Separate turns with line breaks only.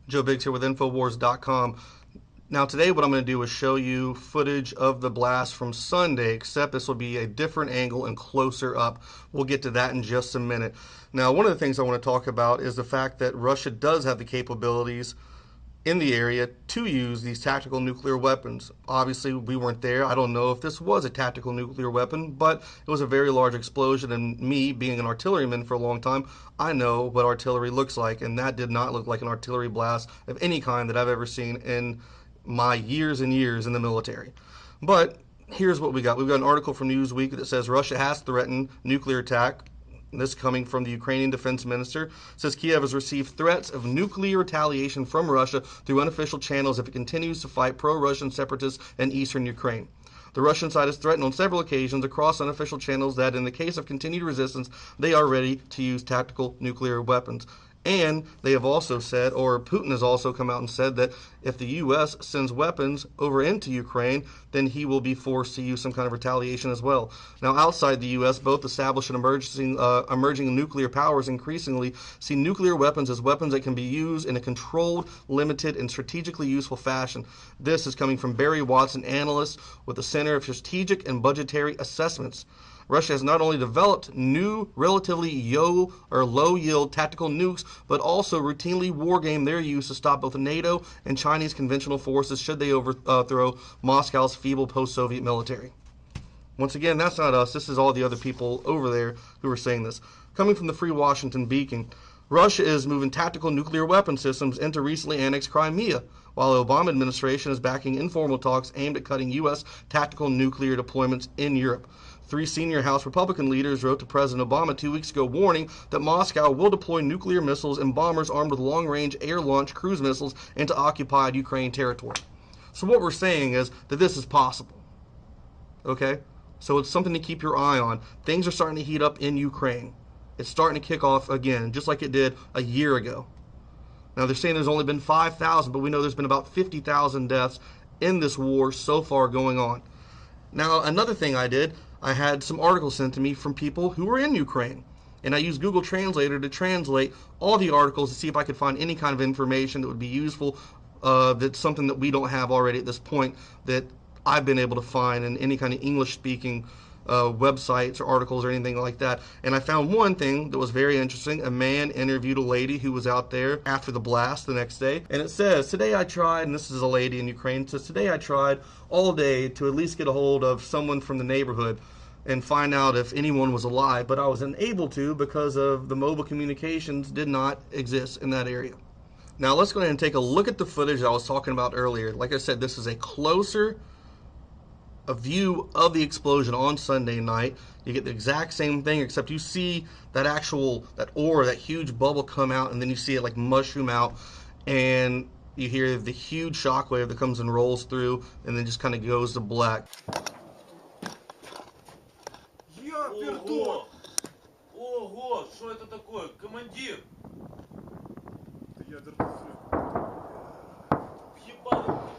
Joe Biggs here with Infowars.com. Now today what I'm going to do is show you footage of the blast from Sunday, except this will be a different angle and closer up. We'll get to that in just a minute. Now one of the things I want to talk about is the fact that Russia does have the capabilities in the area to use these tactical nuclear weapons. Obviously, we weren't there. I don't know if this was a tactical nuclear weapon, but it was a very large explosion, and me, being an artilleryman for a long time, I know what artillery looks like, and that did not look like an artillery blast of any kind that I've ever seen in my years and years in the military. But here's what we got. We've got an article from Newsweek that says Russia has threatened nuclear attack. This coming from the Ukrainian defense minister, says Kiev has received threats of nuclear retaliation from Russia through unofficial channels if it continues to fight pro-Russian separatists in eastern Ukraine. The Russian side has threatened on several occasions across unofficial channels that in the case of continued resistance, they are ready to use tactical nuclear weapons. And they have also said, or Putin has also come out and said, that if the U.S. sends weapons over into Ukraine, then he will be forced to use some kind of retaliation as well. Now, outside the U.S., both established and emerging nuclear powers increasingly see nuclear weapons as weapons that can be used in a controlled, limited, and strategically useful fashion. This is coming from Barry Watson, analyst with the Center of Strategic and Budgetary Assessments. Russia has not only developed new, relatively low-yield tactical nukes, but also routinely wargame their use to stop both NATO and Chinese conventional forces should they overthrow Moscow's feeble post-Soviet military. Once again, that's not us. This is all the other people over there who are saying this. Coming from the Free Washington Beacon, Russia is moving tactical nuclear weapon systems into recently annexed Crimea, while the Obama administration is backing informal talks aimed at cutting U.S. tactical nuclear deployments in Europe. Three senior House Republican leaders wrote to President Obama 2 weeks ago warning that Moscow will deploy nuclear missiles and bombers armed with long-range air-launched cruise missiles into occupied Ukraine territory. So what we're saying is that this is possible. Okay? So it's something to keep your eye on. Things are starting to heat up in Ukraine. It's starting to kick off again, just like it did a year ago. Now they're saying there's only been 5,000, but we know there's been about 50,000 deaths in this war so far going on. Now another thing I had some articles sent to me from people who were in Ukraine. And I used Google Translator to translate all the articles to see if I could find any kind of information that would be useful, that's something that we don't have already at this point that I've been able to find in any kind of English-speaking websites or articles or anything like that. And I found one thing that was very interesting. A man interviewed a lady who was out there after the blast the next day. And it says, today I tried, and this is a lady in Ukraine, says, today I tried all day to at least get a hold of someone from the neighborhood and find out if anyone was alive, but I was unable to because of the mobile communications did not exist in that area. Now let's go ahead and take a look at the footage that I was talking about earlier. Like I said, this is a closer view of the explosion on Sunday night. You get the exact same thing, except you see that ore, that huge bubble come out, and then you see it like mushroom out, and you hear the huge shockwave that comes and rolls through, and then just kind of goes to black.
Ого! Ого! Что это такое? Командир! Ебаный